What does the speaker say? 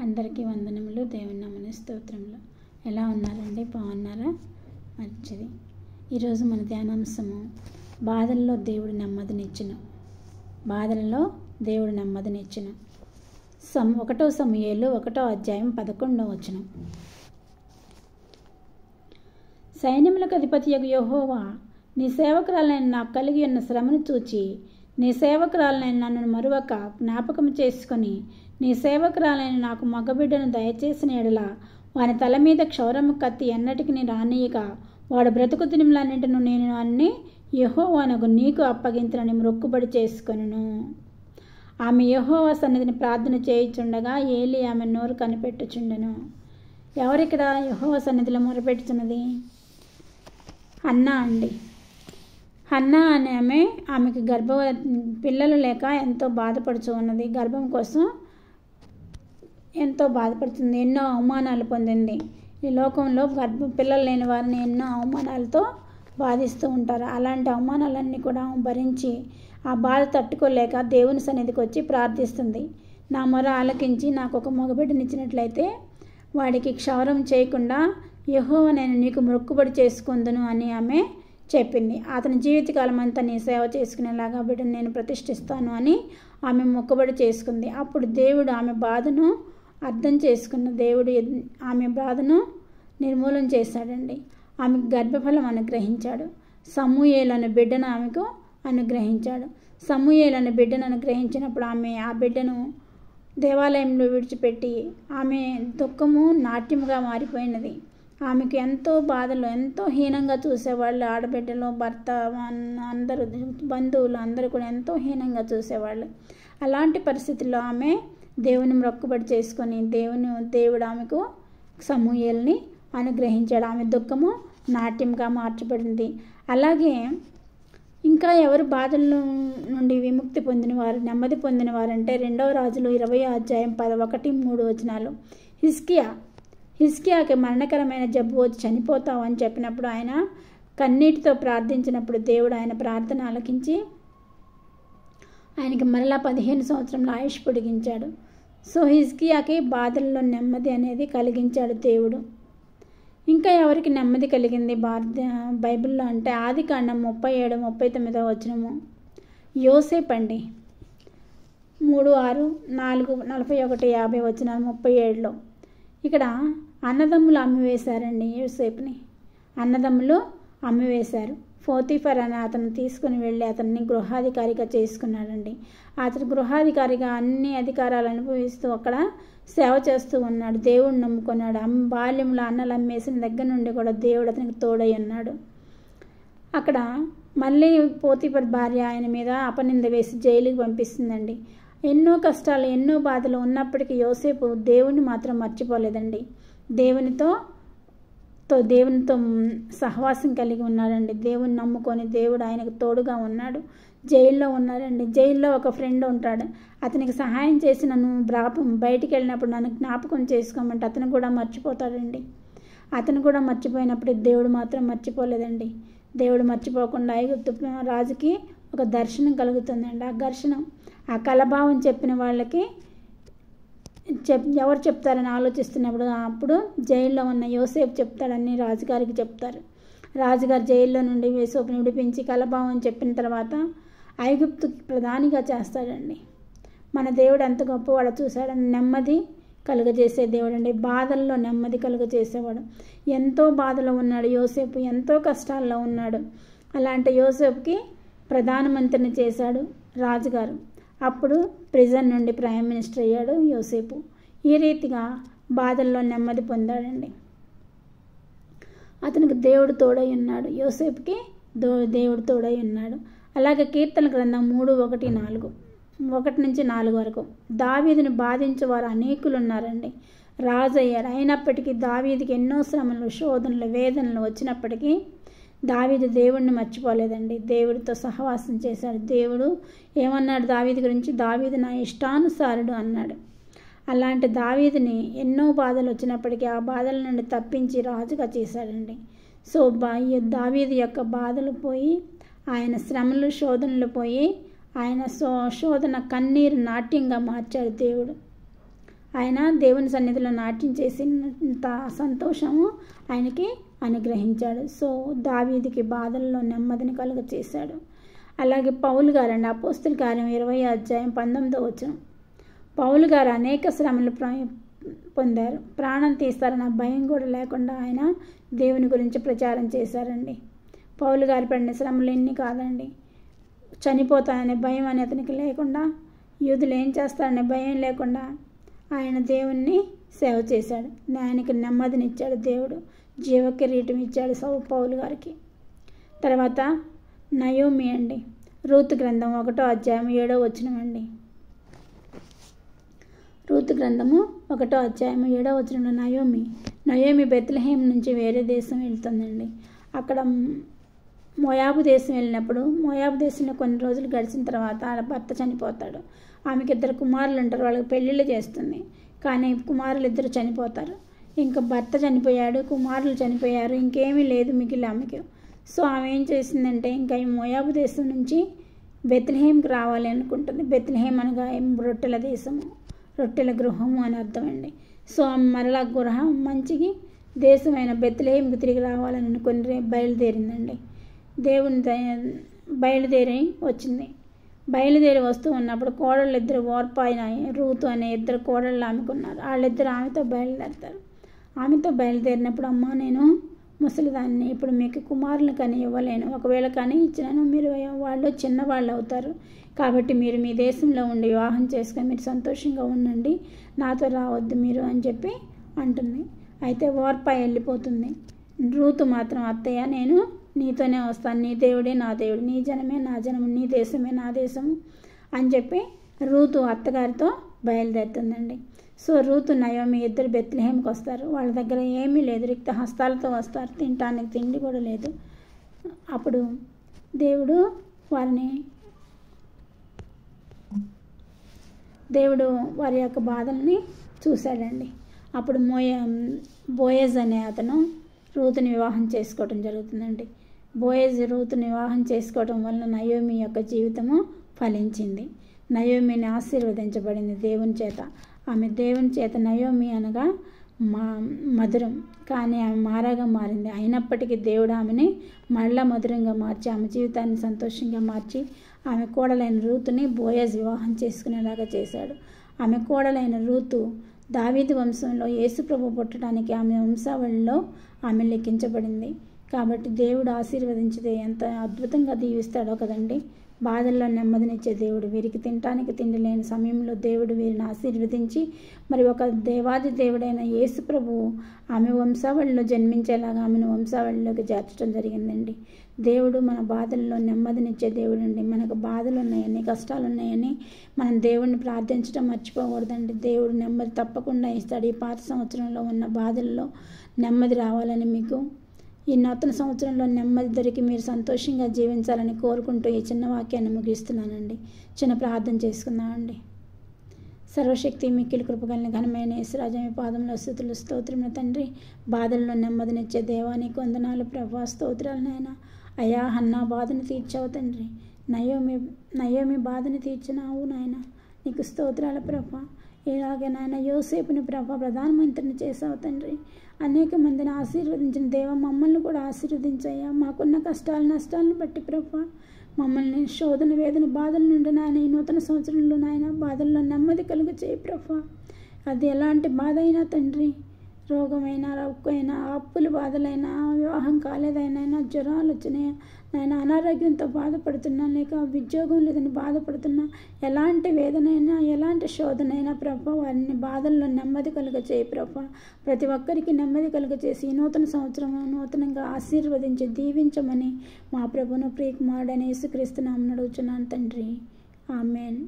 అందరికీ వందనములు. దేవుని నామమున స్తోత్రములు. ఎలా ఉన్నారండి? బాగున్నారా? మంచిది. ఈరోజు మన ధ్యానాంశము బాధల్లో దేవుడు నెమ్మదినిచ్చును. బాధలలో దేవుడు నెమ్మదినిచ్చును. 1 సమూయేలు 1వ అధ్యాయం 11వ వచనం. సైన్యములకు అధిపతియగు యెహోవా, నీ సేవకురాలైన నాకు కలిగి ఉన్న శ్రమను చూచి, నీ సేవకురాలైన నన్ను మరువక జ్ఞాపకం చేసుకొని, నీ సేవకురాలైన నాకు మగబిడ్డను దయచేసిన ఎడల వాని తల మీద క్షౌరము కత్తి ఎన్నటికి రానియక వాడు బ్రతుకు దినములన్నింటిను నేను అన్ని యెహోవానగు నీకు అప్పగింతునని మొక్కుబడి చేసుకొనును. ఆమె యెహోవా సన్నిధిని ప్రార్థన చేయుచుండగా ఏలీ ఆమె నోరు కనిపెట్టుచుండెను. ఎవరిక్కడ యెహోవా సన్నిధిలో మొరపెట్టుచున్నది? హన్నా అండి. హన్నా అనే ఆమెకి పిల్లలు లేక ఎంతో బాధపడుచు ఉన్నది. గర్భం కోసం ఎంతో బాధపడుతుంది. ఎన్నో అవమానాలు పొందింది. ఈ లోకంలో పిల్లలు లేని వారిని ఎన్నో అవమానాలతో బాధిస్తూ ఉంటారు. అలాంటి అవమానాలన్నీ కూడా భరించి ఆ బాధ తట్టుకోలేక దేవుని సన్నిధికి వచ్చి ప్రార్థిస్తుంది. నా మొర ఆలకించి నాకు ఒక మగబిడ్డనిచ్చినట్లయితే వాడికి క్షౌరం చేయకుండా యెహోవా నేను నీకు మొక్కుబడి చేసుకుందును అని ఆమె చెప్పింది. అతని జీవితకాలం అంతా నీ సేవ చేసుకునేలాగా బిడ్డను నేను ప్రతిష్ఠిస్తాను అని ఆమె మొక్కుబడి చేసుకుంది. అప్పుడు దేవుడు ఆమె బాధను అర్థం చేసుకున్న దేవుడు ఆమె బాధను నిర్మూలన చేశాడండి. ఆమెకు గర్భఫలం అనుగ్రహించాడు. సమూయేలు అనే బిడ్డను ఆమెకు అనుగ్రహించాడు. సమూయేలు అనే బిడ్డను అనుగ్రహించినప్పుడు ఆమె ఆ బిడ్డను దేవాలయంలో విడిచిపెట్టి ఆమె దుఃఖము నాట్యముగా మారిపోయినది. ఆమెకు ఎంతో బాధలు, ఎంతో హీనంగా చూసేవాళ్ళు. ఆడబిడ్డలు, భర్త, అందరూ బంధువులు అందరూ కూడా ఎంతో హీనంగా చూసేవాళ్ళు. అలాంటి పరిస్థితుల్లో ఆమె దేవుని మొక్కుబడి చేసుకొని దేవుడు ఆమెకు సమూయేలుని అనుగ్రహించాడు. ఆమె దుఃఖము నాట్యంగా మార్చబడింది. అలాగే ఇంకా ఎవరు బాధల నుండి విముక్తి పొందినవారు, నెమ్మది పొందినవారంటే 2వ రాజులు 20వ అధ్యాయం 1-3 వచనాలు. హిజ్కియాకి మరణకరమైన జబ్బు వచ్చి చనిపోతావు అని చెప్పినప్పుడు ఆయన కన్నీటితో ప్రార్థించినప్పుడు దేవుడు ఆయన ప్రార్థన ఆలకించి ఆయనకి మరలా 15 సంవత్సరంలో ఆయుష్ పొడిగించాడు. సో హిజ్కియాకి బాధల్లో నెమ్మది అనేది కలిగించాడు దేవుడు. ఇంకా ఎవరికి నెమ్మది కలిగింది బైబిల్లో అంటే ఆదికాండం 37-39 వచనము. యోసేపు అండి. 3:6, 4, 41, 50 వచనాలు 37లో. ఇక్కడ అన్నదమ్ములు అమ్మివేశారండి యోసేపుని. అన్నదమ్ములు అమ్మివేశారు. పోతీఫర్ అనే అతను తీసుకుని వెళ్ళి అతన్ని గృహాధికారిగా చేసుకున్నాడండి. అతను గృహాధికారిగా అన్ని అధికారాలు అనుభవిస్తూ అక్కడ సేవ చేస్తూ ఉన్నాడు. దేవుడిని నమ్ముకున్నాడు. బాల్యంలో అన్నలు అమ్మేసిన దగ్గర నుండి కూడా దేవుడు అతనికి తోడై ఉన్నాడు. అక్కడ మళ్ళీ పోతీఫర్ భార్య ఆయన మీద అపనింద వేసి జైలుకి పంపిస్తుందండి. ఎన్నో కష్టాలు, ఎన్నో బాధలు ఉన్నప్పటికీ యోసేపు దేవుణ్ణి మాత్రం మర్చిపోలేదండి. దేవునితో సహవాసం కలిగి ఉన్నాడండి. దేవుని నమ్ముకొని దేవుడు ఆయనకు తోడుగా ఉన్నాడు. జైల్లో ఉన్నాడండి. జైల్లో ఒక ఫ్రెండ్ ఉంటాడు. అతనికి సహాయం చేసి నన్ను బయటికి వెళ్ళినప్పుడు నన్ను జ్ఞాపకం చేసుకోమంటే అతను కూడా మర్చిపోతాడండి. అతను కూడా మర్చిపోయినప్పుడు దేవుడు మాత్రం మర్చిపోలేదండి. దేవుడు మర్చిపోకుండా ఐగుప్తు రాజుకి ఒక దర్శనం కలుగుతుందండి. ఆ కలభావం చెప్పిన వాళ్ళకి ఎవరు చెప్తారని ఆలోచిస్తున్నప్పుడు అప్పుడు జైల్లో ఉన్న యోసేపు చెప్తాడని రాజుగారికి చెప్తారు. రాజుగారు జైల్లో నుండి యోసేపుని విడిపించి కలభావం చెప్పిన తర్వాత ఐగుప్తుకి ప్రధానిగా చేస్తాడండి. మన దేవుడు ఎంత గొప్పవాడో చూశాడని నెమ్మది కలుగజేసే దేవుడు అండి. బాధల్లో నెమ్మది కలుగజేసేవాడు. ఎంతో బాధలో ఉన్నాడు యోసేపు, ఎంతో కష్టాల్లో ఉన్నాడు. అలాంటి యోసేపుకి ప్రధానమంత్రిని చేశాడు రాజుగారు. అప్పుడు ప్రిజన్ నుండి ప్రైమ్ మినిస్టర్ అయ్యాడు యోసేపు. ఈ రీతిగా బాధల్లో నెమ్మది పొందాడండి. అతనికి దేవుడు తోడై ఉన్నాడు. యోసేపుకి దేవుడు తోడై ఉన్నాడు. అలాగే కీర్తన గ్రంథం 3:1-4, 1-4 వరకు. దావీదుని బాధించేవారు అనేకులు ఉన్నారండి. రాజు అయ్యాడు. అయినప్పటికీ దావీదుకి ఎన్నో శ్రమలు, శోధనలు, వేదనలు వచ్చినప్పటికీ దావీదు దేవుడిని మర్చిపోలేదండి. దేవుడితో సహవాసం చేశాడు. దేవుడు ఏమన్నాడు దావీదు గురించి? దావీదు నా ఇష్టానుసారుడు అన్నాడు. అలాంటి దావీదుని ఎన్నో బాధలు వచ్చినప్పటికీ ఆ బాధల నుండి తప్పించి రాజుగా చేశాడండి. సో దావీదు యొక్క బాధలు పోయి, ఆయన శ్రమలు, శోధనలు పోయి, ఆయన శోధన కన్నీరు నాట్యంగా మార్చాడు దేవుడు. ఆయన దేవుని సన్నిధిలో నాట్యం చేసినంత సంతోషము ఆయనకి అనుగ్రహించాడు. సో దావీదుకి బాధల్లో నెమ్మదిని కలుగ చేశాడు. అలాగే పౌలు గారండి, అపోస్తుల కార్యం 20:19 పౌలు గారు అనేక శ్రమలు పొందారు. ప్రాణం తీస్తారన్న భయం కూడా లేకుండా ఆయన దేవుని గురించి ప్రచారం చేశారండి. పౌలు గారు పడిన శ్రమలు ఎన్ని కాదండి. చనిపోతాననే భయం అని అతనికి లేకుండా, యూదులు ఏం చేస్తారనే భయం లేకుండా ఆయన దేవుణ్ణి సేవ చేశాడు. ఆయనకి నెమ్మదినిచ్చాడు దేవుడు. జీవ కిరీటం ఇచ్చాడు పౌలు గారికి. తర్వాత నయోమి అండి, రూతు గ్రంథం 1:7 అండి. రూతు గ్రంథము 1:7 నయోమి బెత్లెహేం నుంచి వేరే దేశం వెళ్తుందండి. అక్కడ మోయాబు దేశం వెళ్ళినప్పుడు, మోయాబు దేశంలో కొన్ని రోజులు గడిచిన తర్వాత వాళ్ళ భర్త చనిపోతాడు. ఆమెకి 2 కుమారులు ఉంటారు. వాళ్ళకి పెళ్ళిళ్ళు చేస్తుంది. కానీ కుమారులు 2 చనిపోతారు. ఇంకా భర్త చనిపోయాడు, కుమారులు చనిపోయారు, ఇంకేమీ లేదు మిగిలి ఆమెకి. సో ఆమె ఏం చేసిందంటే ఇంకా ఈ మోయాబు దేశం నుంచి బెత్లెహేంకి రావాలి అనుకుంటుంది. బెత్లెహేం అనగా రొట్టెల దేశము, రొట్టెల గృహము అని అర్థం అండి. సో మరలా గృహం మంచికి దేశమైన బెత్లెహేంకి తిరిగి రావాలని అనుకుని బయలుదేరిందండి. దేవుని బయలుదేరి వచ్చింది. బయలుదేరి వస్తూ ఉన్నప్పుడు కోడళ్ళు 2 ఓర్పాయిన రూతు అనే 2 కోడళ్ళు ఆమెకున్నారు. వాళ్ళిద్దరు ఆమెతో బయలుదేరుతారు. ఆమెతో బయలుదేరినప్పుడు, అమ్మ నేను ముసలిదాన్ని, ఇప్పుడు మీకు కుమారులు కానీ ఇవ్వలేను, ఒకవేళ కానీ ఇచ్చినాను మీరు వాళ్ళు చిన్నవాళ్ళు అవుతారు, కాబట్టి మీరు మీ దేశంలో ఉండి వివాహం చేసుకొని మీరు సంతోషంగా ఉండండి, నాతో రావద్దు మీరు అని చెప్పి అంటుంది. అయితే ఓర్పా వెళ్ళిపోతుంది. రూతు మాత్రం, అత్తయ్య నేను నీతోనే వస్తాను, నీ దేవుడే నా దేవుడు, నీ జనమే నా జనము, నీ దేశమే నా దేశము అని చెప్పి రూతు అత్తగారితో బయలుదేరుతుందండి. సో రూతు నయోమి ఇద్దరు బెత్లెహేంకి వస్తారు. వాళ్ళ దగ్గర ఏమీ లేదు, రిక్త హస్తాలతో వస్తారు. తినటానికి తిండి కూడా లేదు. అప్పుడు దేవుడు వారి యొక్క బాధల్ని చూశాడండి. అప్పుడు బోయజ్ అనే అతను రూతుని వివాహం చేసుకోవటం జరుగుతుందండి. బోయజ్ రూతుని వివాహం చేసుకోవటం వల్ల నయోమి యొక్క జీవితము ఫలించింది. నయోమిని ఆశీర్వదించబడింది దేవుని చేత. ఆమె దేవుని చేత నయోమి అనగా మధురం, కానీ ఆమె మారాగా మారింది. అయినప్పటికీ దేవుడు ఆమెని మళ్ళా మధురంగా మార్చి ఆమె జీవితాన్ని సంతోషంగా మార్చి ఆమె కోడలైన రూతుని బోయజ్ వివాహం చేసుకునేలాగా చేశాడు. ఆమె కోడలైన రూతు దావీదు వంశంలో యేసుప్రభు పుట్టడానికి ఆమె వంశావళిలో ఆమె లెక్కించబడింది. కాబట్టి దేవుడు ఆశీర్వదించితే ఎంత అద్భుతంగా దీవిస్తాడో కదండి. బాధల్లో నెమ్మదినిచ్చే దేవుడు. వీరికి తినటానికి తిండి లేని సమయంలో దేవుడు వీరిని ఆశీర్వదించి మరి ఒక దేవాది దేవుడైన యేసు ప్రభువు ఆమె వంశావళిలో జన్మించేలాగా ఆమెను వంశావళిలోకి చేర్చడం జరిగిందండి. దేవుడు మన బాధల్లో నెమ్మదినిచ్చే దేవుడు అండి. మనకు బాధలు ఉన్నాయని, కష్టాలు ఉన్నాయని మనం దేవుడిని ప్రార్థించడం మర్చిపోకూడదండి. దేవుడు నెమ్మది తప్పకుండా ఇస్తాడు. ఈ పాత సంవత్సరంలో ఉన్న బాధల్లో నెమ్మది రావాలని, మీకు ఈ నూతన సంవత్సరంలో నెమ్మది దొరికి మీరు సంతోషంగా జీవించాలని కోరుకుంటూ ఈ చిన్న వాక్యాన్ని ముగిస్తున్నానండి. చిన్న ప్రార్థన చేసుకుందామండి. సర్వశక్తి మిక్కిలి కృపగలిగిన ఘనమైన యేసురాజా, మీ పాదంలో స్తుతులు స్తోత్రములు తండ్రి. బాధల్లో నెమ్మదినిచ్చే దేవా నీకు వందనాలు ప్రభా, స్తోత్రాలు నాయన. అయ్యా హన్నా బాధను తీర్చావు తండ్రి. నయోమి బాధను తీర్చినావు నాయన, నీకు స్తోత్రాల ప్రభా. ఇలాగే నాయన యోసేపుని ప్రభా ప్రధానమంత్రిని చేసావు తండ్రి. అనేక మందిని ఆశీర్వదించిన దేవ మమ్మల్ని కూడా ఆశీర్వదించయ్యా. మాకున్న కష్టాలు నష్టాలను బట్టి ప్రభా మమ్మల్ని శోధన వేదన బాధల నుండి నాయన ఈ నూతన సంవత్సరంలో నాయన బాధల్లో నెమ్మది కలుగు చేయి ప్రభా. అది ఎలాంటి బాధ అయినా తండ్రి, రోగమైనా, రొక్కైనా, అప్పుల బాధలైనా, వివాహం కాలేదైనా, జ్వరాలు వచ్చినాయా నాయన, అనారోగ్యంతో బాధపడుతున్నా, లేక ఉద్యోగం లేదని బాధపడుతున్నా, ఎలాంటి వేదనైనా, ఎలాంటి శోధనైనా ప్రభా వారిని బాధల్లో నెమ్మది కలుగ చేయి ప్రభా. ప్రతి ఒక్కరికి నెమ్మది కలుగ చేసి ఈ నూతన సంవత్సరం నూతనంగా ఆశీర్వదించి దీవించమని మా ప్రభును ప్రియకుమారుడైన యేసుక్రీస్తు నామమున అడుగుచున్నాను తండ్రి. ఆమేన్.